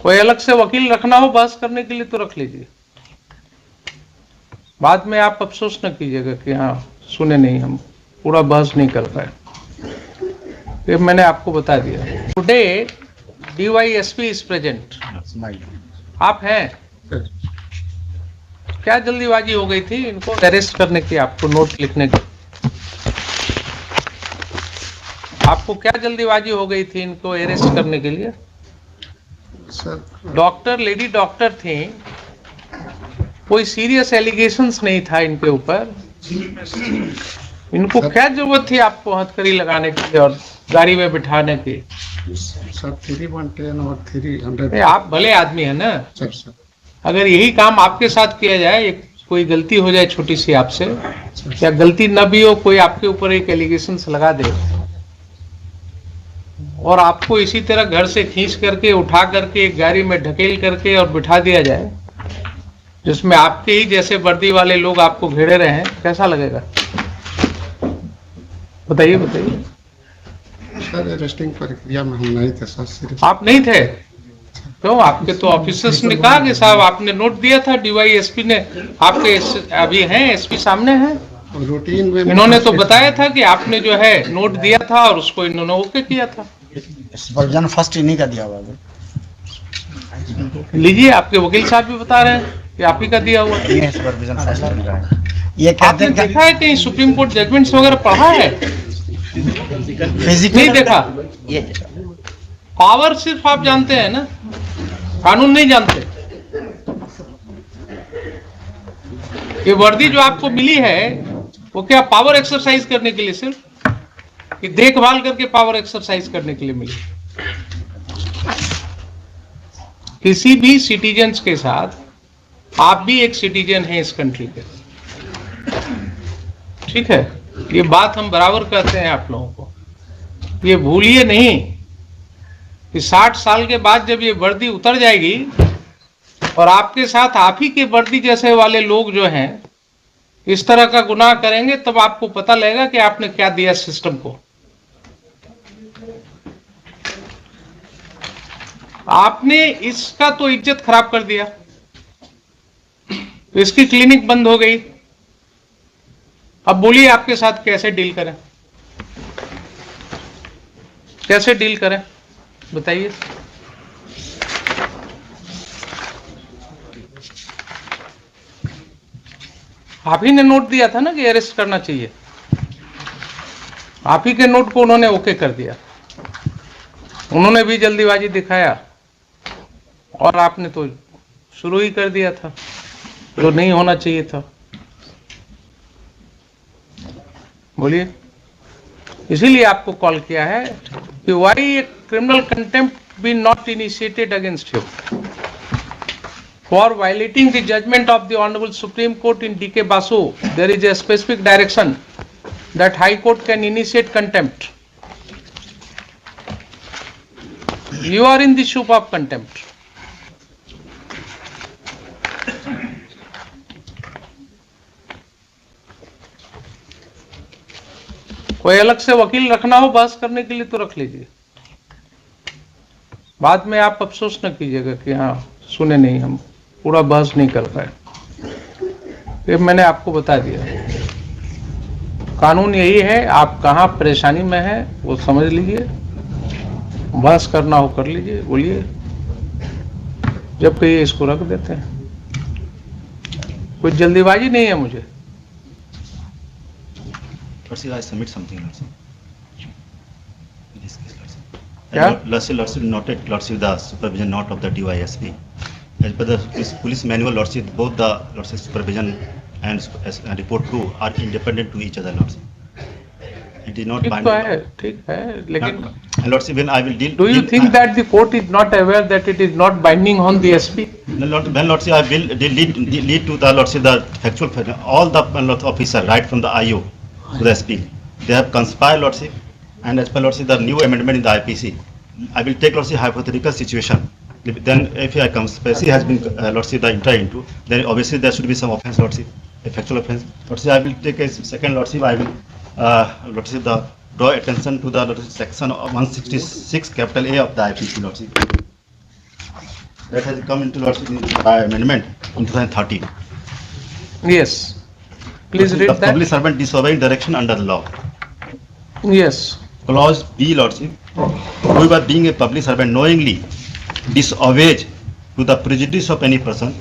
कोई अलग से वकील रखना हो बहस करने के लिए तो रख लीजिए, बाद में आप अफसोस न कीजिएगा कि हाँ सुने नहीं, हम पूरा बहस नहीं कर पाए। ये मैंने आपको बता दिया। Today DYSP is present. आप हैं? क्या जल्दीबाजी हो गई थी इनको अरेस्ट करने की, आपको नोट लिखने की? आपको क्या जल्दीबाजी हो गई थी इनको अरेस्ट करने के लिए? डॉक्टर, लेडी डॉक्टर थी, कोई सीरियस एलिगेशंस नहीं था इनके ऊपर। इनको क्या जरूरत थी आपको हथकड़ी लगाने की और गाड़ी में बिठाने की? सर 310 और 300। आप भले आदमी है ना सर, अगर यही काम आपके साथ किया जाए, कोई गलती हो जाए छोटी सी आपसे, या गलती न भी हो, कोई आपके ऊपर एक एलिगेशंस लगा दे और आपको इसी तरह घर से खींच करके उठा करके एक गाड़ी में ढकेल करके और बिठा दिया जाए, जिसमें आपके ही जैसे वर्दी वाले लोग आपको घेरे रहे हैं, कैसा लगेगा? बताइए बताइए। सर अरेस्टिंग प्रक्रिया में हम नहीं थे सर। आप नहीं थे? क्यों? आपके तो ऑफिसर्स ने कहा कि साहब आपने नोट दिया था, DYSP ने आपके अभी हैं, SP सामने हैं, रूटीन में इन्होंने तो बताया था कि आपने जो है नोट दिया था और उसको इन्होंने ओके किया था। सुपरविजन फर्स्ट इन्हीं का दिया हुआ है। लीजिए, आपके वकील साहब भी बता रहे हैं कि आप ही का दिया हुआ है। ये सुपरविजन फर्स्ट इनका है। ये कहते हैं, देखा है कहीं सुप्रीम कोर्ट जजमेंट्स वगैरह पढ़ा है? फिजिकल नहीं देखा। ये पावर सिर्फ आप जानते हैं ना, कानून नहीं जानते। ये वर्दी जो आपको मिली है वो क्या पावर एक्सरसाइज करने के लिए, सिर्फ कि देखभाल करके पावर एक्सरसाइज करने के लिए मिली? किसी भी सिटीजन्स के साथ आप भी एक सिटीजन हैं इस कंट्री के, ठीक है? ये बात हम बराबर कहते हैं आप लोगों को, ये भूलिए नहीं कि 60 साल के बाद जब ये वर्दी उतर जाएगी और आपके साथ आप ही के वर्दी जैसे वाले लोग जो हैं इस तरह का गुनाह करेंगे, तब आपको पता लगेगा कि आपने क्या दिया सिस्टम को। आपने इसका तो इज्जत खराब कर दिया, इसकी क्लिनिक बंद हो गई। अब बोलिए आपके साथ कैसे डील करें, कैसे डील करें, बताइए। आप ही ने नोट दिया था ना कि अरेस्ट करना चाहिए, आप ही के नोट को उन्होंने ओके कर दिया। उन्होंने भी जल्दीबाजी दिखाया और आपने तो शुरू ही कर दिया था जो नहीं होना चाहिए था। बोलिए, इसीलिए आपको कॉल किया है कि why a criminal contempt be not initiated against you for violating the judgment of the Honorable Supreme Court in D.K. Basu. There is a specific direction that High Court can initiate contempt. You are in the soup of contempt. कोई अलग से वकील रखना हो बहस करने के लिए तो रख लीजिए, बाद में आप अफसोस न कीजिएगा कि हाँ सुने नहीं, हम पूरा बहस नहीं कर पाए। ये मैंने आपको बता दिया, कानून यही है। आप कहाँ परेशानी में है वो समझ लीजिए, बहस करना हो कर लीजिए, बोलिए, जब कहिए इसको रख देते हैं। कोई जल्दीबाजी नहीं है मुझे। I submit something, Lordship. In this case, Lordship. Yeah? Lordship noted, Lordship, the supervision note of the DYSP. As per the police manual, Lordship, both the Lordship supervision and report 2 are independent to each other, Lordship. It is not binding. ठीक है, लेकिन Lordship, when I will deal. Do you think that the court is not aware that it is not binding on the SP? No, when Lordship, I will lead to the Lordship the factual, all the officer right from the IO to the SP. They have conspired, Lordship, and as per Lordship, the new amendment in the IPC. I will take Lordship hypothetical situation. Then if a conspiracy has been Lordship entered into, then obviously there should be some offence, Lordship, a factual offence. Lordship, I will take a second, Lordship, I will Lordship, draw attention to the Lordship, section 166 capital A of the IPC, Lordship. that has come into Lordship by amendment in 2013. Yes. Please read The that. public servant disobeying direction under the law. Yes. Clause B, Lordship, whoever being a public servant knowingly disobeys to the prejudice of any person,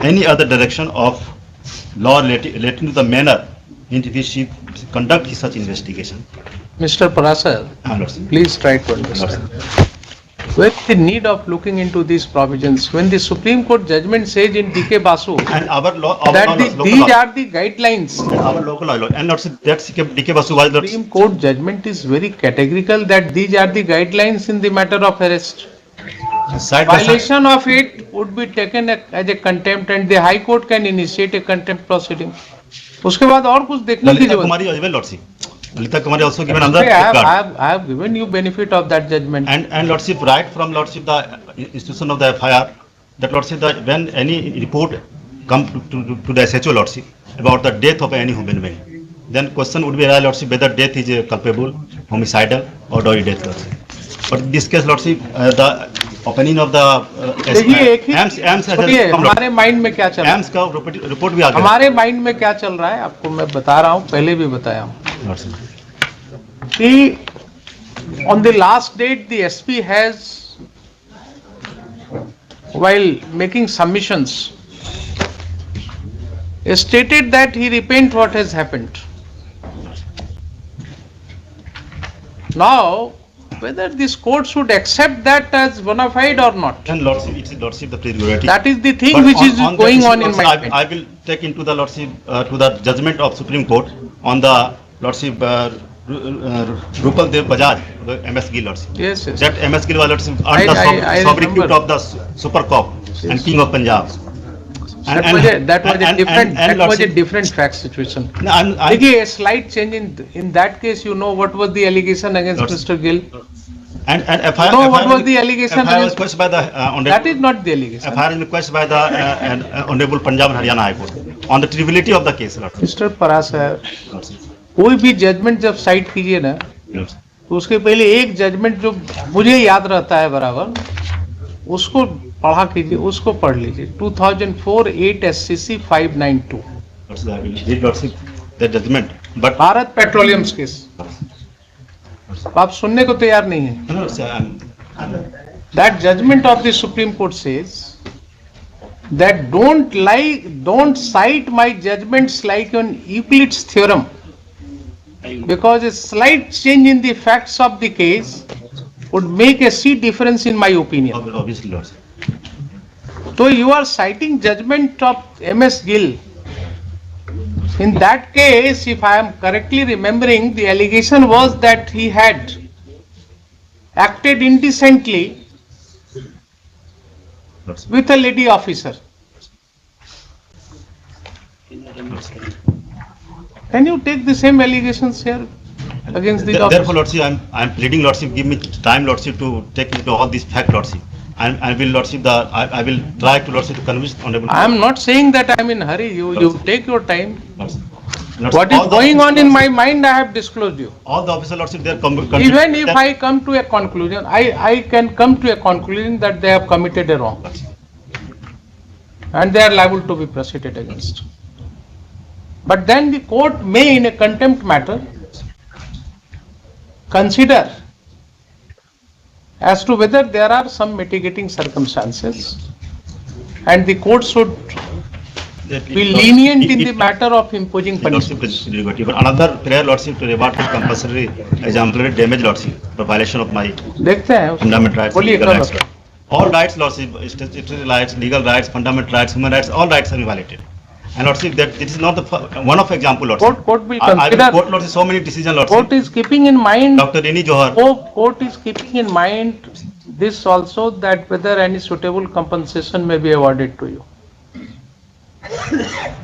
any other direction of law relating to the manner in which he conduct such investigation. Mr. Parasar, Lordship. please try to understand. Where is the need of looking into these provisions? When the Supreme Court judgment says in DK Basu And our law, that local these law, are the guidelines. and our local law, and Lordship, that's DK Basu was Lordship. Supreme Court judgment is very categorical that these are the guidelines in the matter of arrest. Side by side. Violation of it would be taken as a contempt and the High Court can initiate a contempt proceeding. उसके बाद और कुछ देखने की Lalita जरूरत Kumari as well, Lordship. Lalita Kumari also given है. another card. I have given you benefit of that judgment. And Lordship, right from Lordship, the institution of the FIR, that Lordship, that when any report come to the SHO, Lordship, about the death of any human being, then question would be, Lordship, whether death is culpable, homicidal or doggy death, Lordship. But in this case, Lordship, the opinion of the देखिए एक ही AMS सुनिए, हमारे mind में क्या चल रहा है, AMS का रिपोर्ट भी आ गया हमारे माइंड में क्या चल रहा है आपको मैं बता रहा हूँ, पहले भी बताया हूँ Lordship. कि on the last date the SP has, while making submissions, stated that he repent what has happened. Now, whether this court should accept that as bona fide or not, And Lordship, it's Lordship the prerogative. that is the thing But which is on going that on in issue, my Lordship, mind. I will take into the Lordship, to the judgment of Supreme Court on the Lordship, Rupal Dev Bajaj, the MS Gill, Lordship. Yes, yes. That MS Gill was Lordship I under the sobriquet remember. of the Super Cop and Yes. King of Punjab. That was a Lordship- different fact situation. No, I'm- देखिए, a slight change in that case, you know what was the allegation against Lordship. Mr. Gill? And FIR, No, what was the allegation FIR was against- requested by the That Honorable, is not the allegation. FIR is requested by the Honorable Punjab and Haryana High Court on the triviality of the case, Lordship. Mr. Parasar, Lordship. कोई भी judgement जब site कीजिए ना, Lordship. तो उसके पहले एक judgement जो मुझे याद रहता है बराबर, उसको पढ़ा कीजिए, उसको पढ़ लीजिए. 2004-8 SCC 592 Lordship, I will read, Lordship, the judgment, but Bharat petroleums case. आप सुनने को तैयार नहीं है. no, sir, That judgment of the Supreme Court says that don't cite my judgments like on Euclid's theorem, because a slight change in the facts of the case would make a sea difference in my opinion. obviously, Lordship. So you are citing judgment of MS Gill. In that case, if I am correctly remembering, the allegation was that he had acted indecently Lordship. with a lady officer. Can you take the same allegations here against the Therefore, officer? Lordship, I'm pleading, Lordship, give me time, Lordship, to take into all these facts, Lordship. And I will, Lordship, I will try to, Lordship, to convince Honorable. I am not saying that I am in hurry. You take your time. Lordship. What is going on in my mind, I have disclosed you. All the officers, Lordship, they are Even if I come to a conclusion, I can come to a conclusion that they have committed a wrong and they are liable to be proceeded against. But then the court may, in a contempt matter, consider as to whether there are some mitigating circumstances and the court should be lenient in the matter of imposing Lordship, punishments. prerogative. But another prayer, Lordship, to reward for compulsory exemplary damage, Lordship, for violation of my देखते हैं उसको. fundamental rights, बोलिए legal rights. कब? All rights, Lordship, statutory rights, legal rights, fundamental rights, human rights, all rights are violated. And Lordship, that this is not the one of example, Lordship. Court will I will consider. quote, Lordship, so many decisions, Lordship. Court is keeping in mind. Dr. Reni Johar. Court is keeping in mind this also, that whether any suitable compensation may be awarded to you.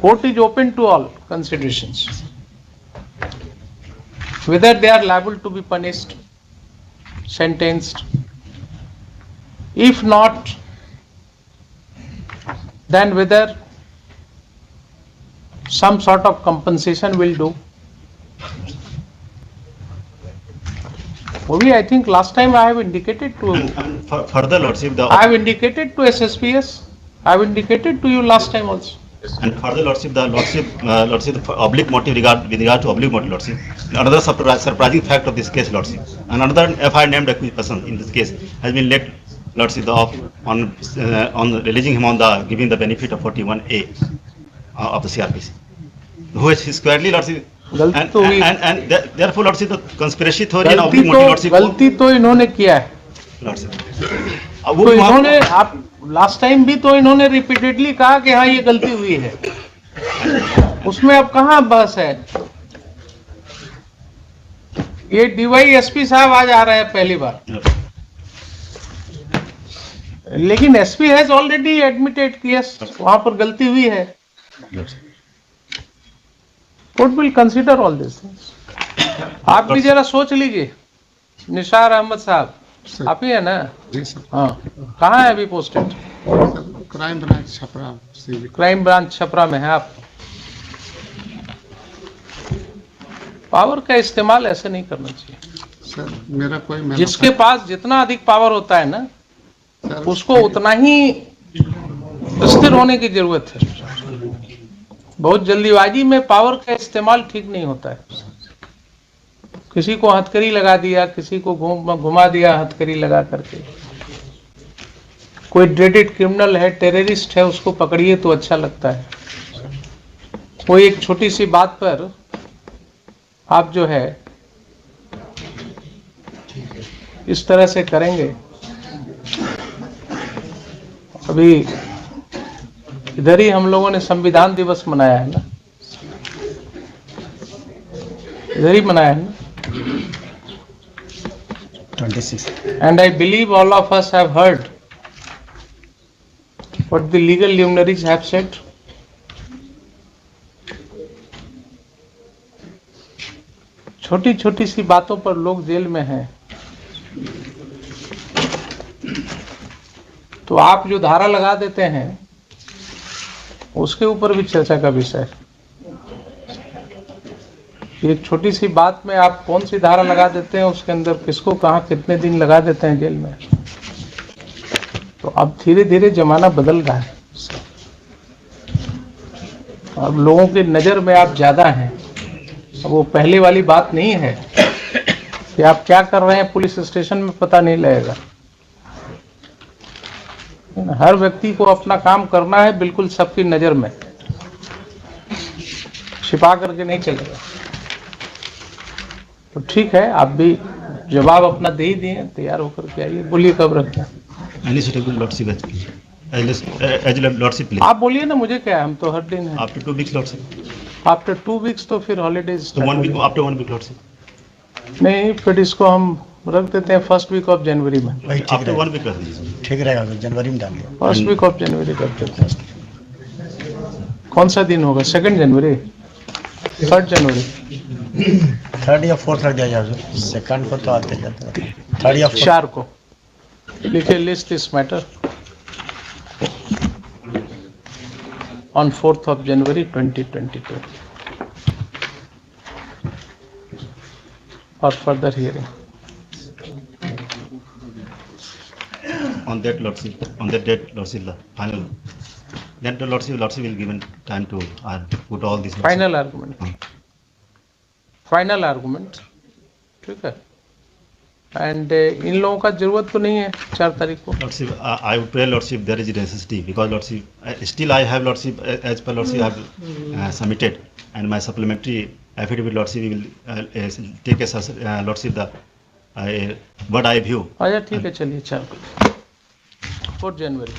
Court is open to all considerations. Whether they are liable to be punished, sentenced. If not, then whether some sort of compensation will do. वो भी I think last time I have indicated to And further, Lordship, the I have indicated to SSPS. I have indicated to you last time also. and further, Lordship, the oblique motive with regard to oblique motive, Lordship. Another surprising fact of this case, Lordship. Another FIR named accused person in this case has been let, Lordship, on releasing him on the giving the benefit of 41A of the CRPC, who is squarely, Lordship. गलती तो हुई, And therefore, Lordship, the conspiracy theory and oblique motive, Lordship. गलती तो इन्होंने किया है. Lordship. तो इन्होंने आप लास्ट टाइम भी तो इन्होंने रिपीटेडली कहा कि हाँ ये गलती हुई है. उसमें अब कहाँ बहस है. ये DYSP साहब आज आ रहे हैं पहली बार, लेकिन SP हैज ऑलरेडी एडमिटेड कि यस वहां पर गलती हुई है. Court will consider all this. आप भी जरा सोच लीजिए. निसार अहमद साहब आप ही है ना? जी सर. हाँ, कहाँ है अभी posted? Crime branch Chhapra civil. Crime branch Chhapra में है आप. पावर का इस्तेमाल ऐसे नहीं करना चाहिए सर. मेरा कोई जिसके पास जितना अधिक पावर होता है ना, सर, उसको उतना ही स्थिर होने की जरूरत है. बहुत जल्दीबाजी में पावर का इस्तेमाल ठीक नहीं होता है. किसी को हथकड़ी लगा दिया, किसी को घुमा दिया हथकड़ी लगा करके. कोई ड्रेडेड क्रिमिनल है, टेररिस्ट है, उसको पकड़िए तो अच्छा लगता है. कोई एक छोटी सी बात पर आप जो है इस तरह से करेंगे. अभी इधर ही हम लोगों ने संविधान दिवस मनाया है ना, इधर ही मनाया है ना. 26. And I believe all of us have heard what the legal luminaries have said. छोटी छोटी सी बातों पर लोग जेल में हैं. तो आप जो धारा लगा देते हैं उसके ऊपर भी चर्चा का विषय है. एक छोटी सी बात में आप कौन सी धारा लगा देते हैं, उसके अंदर किसको कहाँ कितने दिन लगा देते हैं जेल में. तो अब धीरे धीरे जमाना बदल रहा है. अब लोगों की नजर में आप ज्यादा हैं. अब वो पहले वाली बात नहीं है कि आप क्या कर रहे हैं पुलिस स्टेशन में पता नहीं लगेगा. हर व्यक्ति को अपना काम करना है, बिल्कुल सबकी नजर में, छिपा करके नहीं चलेगा. तो ठीक है, आप भी जवाब अपना दे ही दिए, तैयार होकर के आइए. बोलिए कब रखते हैं. आप बोलिए ना, मुझे क्या है, हम तो हर दिन है. After 2 weeks, Lordship. After 2 weeks तो फिर holidays. So after 1 week, Lordship. नहीं, फिर इसको हम रख देते हैं फर्स्ट वीक ऑफ जनवरी में. वही ठीक After रहेगा. 1 week, Lordship. ठीक रहेगा तो जनवरी में डालिए. फर्स्ट वीक ऑफ जनवरी कर देते हैं. कौन सा दिन होगा? 2 जनवरी, 3 जनवरी, 3rd या 4th रख दिया जाए. 2nd को तो आते जाते हैं. 3rd या 4th. 4 को लिखे list this matter on 4th of January 2022 for further hearing. On that, Lordship, on that date, Lordship, the final. Then the Lordship will given time to put all these. Final argument. Final argument. ठीक है. And in लोगों का जरूरत तो नहीं है 4 तारीख को. Lordship, I would pray, Lordship, there is necessity because Lordship, still I have Lordship, as per Lordship, I have submitted and my supplementary affidavit, Lordship, will take as Lordship the what I view. अच्छा ठीक है, चलिए 4 जनवरी.